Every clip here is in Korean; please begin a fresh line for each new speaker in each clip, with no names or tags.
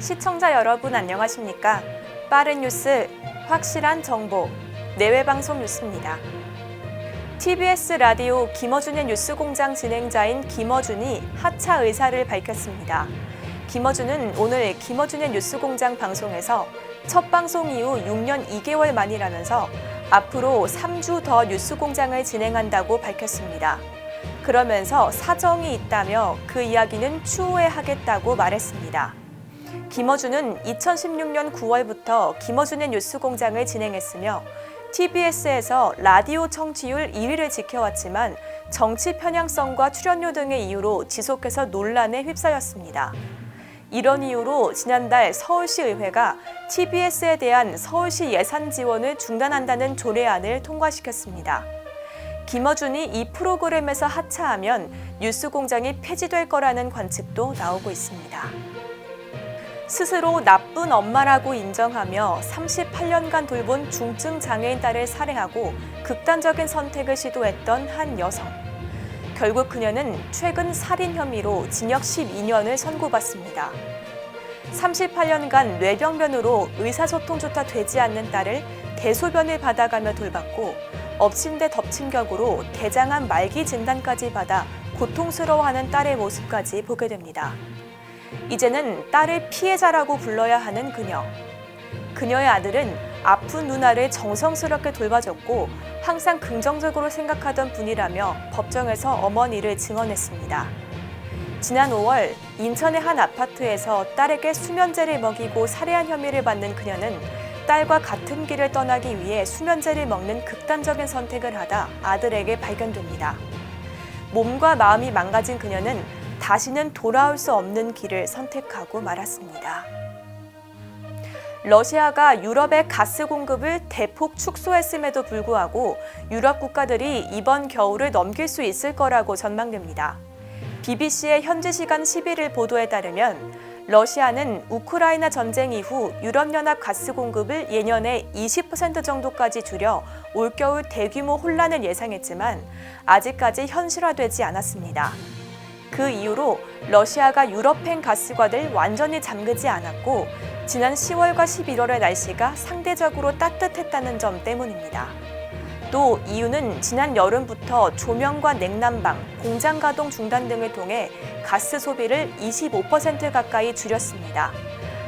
시청자 여러분 안녕하십니까? 빠른 뉴스, 확실한 정보, 내외방송 뉴스입니다. TBS 라디오 김어준의 뉴스공장 진행자인 김어준이 하차 의사를 밝혔습니다. 김어준은 오늘 김어준의 뉴스공장 방송에서 첫 방송 이후 6년 2개월 만이라면서 앞으로 3주 더 뉴스공장을 진행한다고 밝혔습니다. 그러면서 사정이 있다며 그 이야기는 추후에 하겠다고 말했습니다. 김어준은 2016년 9월부터 김어준의 뉴스공장을 진행했으며 TBS에서 라디오 청취율 2위를 지켜왔지만 정치 편향성과 출연료 등의 이유로 지속해서 논란에 휩싸였습니다. 이런 이유로 지난달 서울시의회가 TBS에 대한 서울시 예산 지원을 중단한다는 조례안을 통과시켰습니다. 김어준이 이 프로그램에서 하차하면 뉴스공장이 폐지될 거라는 관측도 나오고 있습니다. 스스로 나쁜 엄마라고 인정하며 38년간 돌본 중증 장애인 딸을 살해하고 극단적인 선택을 시도했던 한 여성. 결국 그녀는 최근 살인 혐의로 징역 12년을 선고받습니다. 38년간 뇌병변으로 의사소통조차 되지 않는 딸을 대소변을 받아가며 돌봤고 엎친 데 덮친 격으로 대장암 말기 진단까지 받아 고통스러워하는 딸의 모습까지 보게 됩니다. 이제는 딸을 피해자라고 불러야 하는 그녀. 그녀의 아들은 아픈 누나를 정성스럽게 돌봐줬고 항상 긍정적으로 생각하던 분이라며 법정에서 어머니를 증언했습니다. 지난 5월 인천의 한 아파트에서 딸에게 수면제를 먹이고 살해한 혐의를 받는 그녀는 딸과 같은 길을 떠나기 위해 수면제를 먹는 극단적인 선택을 하다 아들에게 발견됩니다. 몸과 마음이 망가진 그녀는 다시는 돌아올 수 없는 길을 선택하고 말았습니다. 러시아가 유럽의 가스 공급을 대폭 축소했음에도 불구하고 유럽 국가들이 이번 겨울을 넘길 수 있을 거라고 전망됩니다. BBC의 현지 시간 11일 보도에 따르면 러시아는 우크라이나 전쟁 이후 유럽연합 가스 공급을 예년에 20% 정도까지 줄여 올겨울 대규모 혼란을 예상했지만 아직까지 현실화되지 않았습니다. 그 이후로 러시아가 유럽행 가스관을 완전히 잠그지 않았고 지난 10월과 11월의 날씨가 상대적으로 따뜻했다는 점 때문입니다. 또 이유는 지난 여름부터 조명과 냉난방, 공장 가동 중단 등을 통해 가스 소비를 25% 가까이 줄였습니다.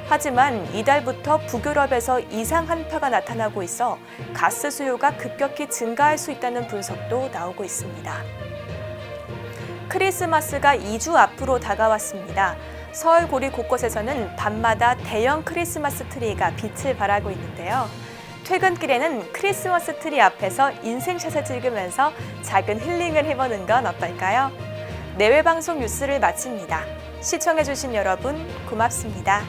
하지만 이달부터 북유럽에서 이상 한파가 나타나고 있어 가스 수요가 급격히 증가할 수 있다는 분석도 나오고 있습니다. 크리스마스가 2주 앞으로 다가왔습니다. 서울 고리 곳곳에서는 밤마다 대형 크리스마스 트리가 빛을 발하고 있는데요. 퇴근길에는 크리스마스 트리 앞에서 인생샷을 찍으면서 작은 힐링을 해보는 건 어떨까요? 내외방송 뉴스를 마칩니다. 시청해주신 여러분 고맙습니다.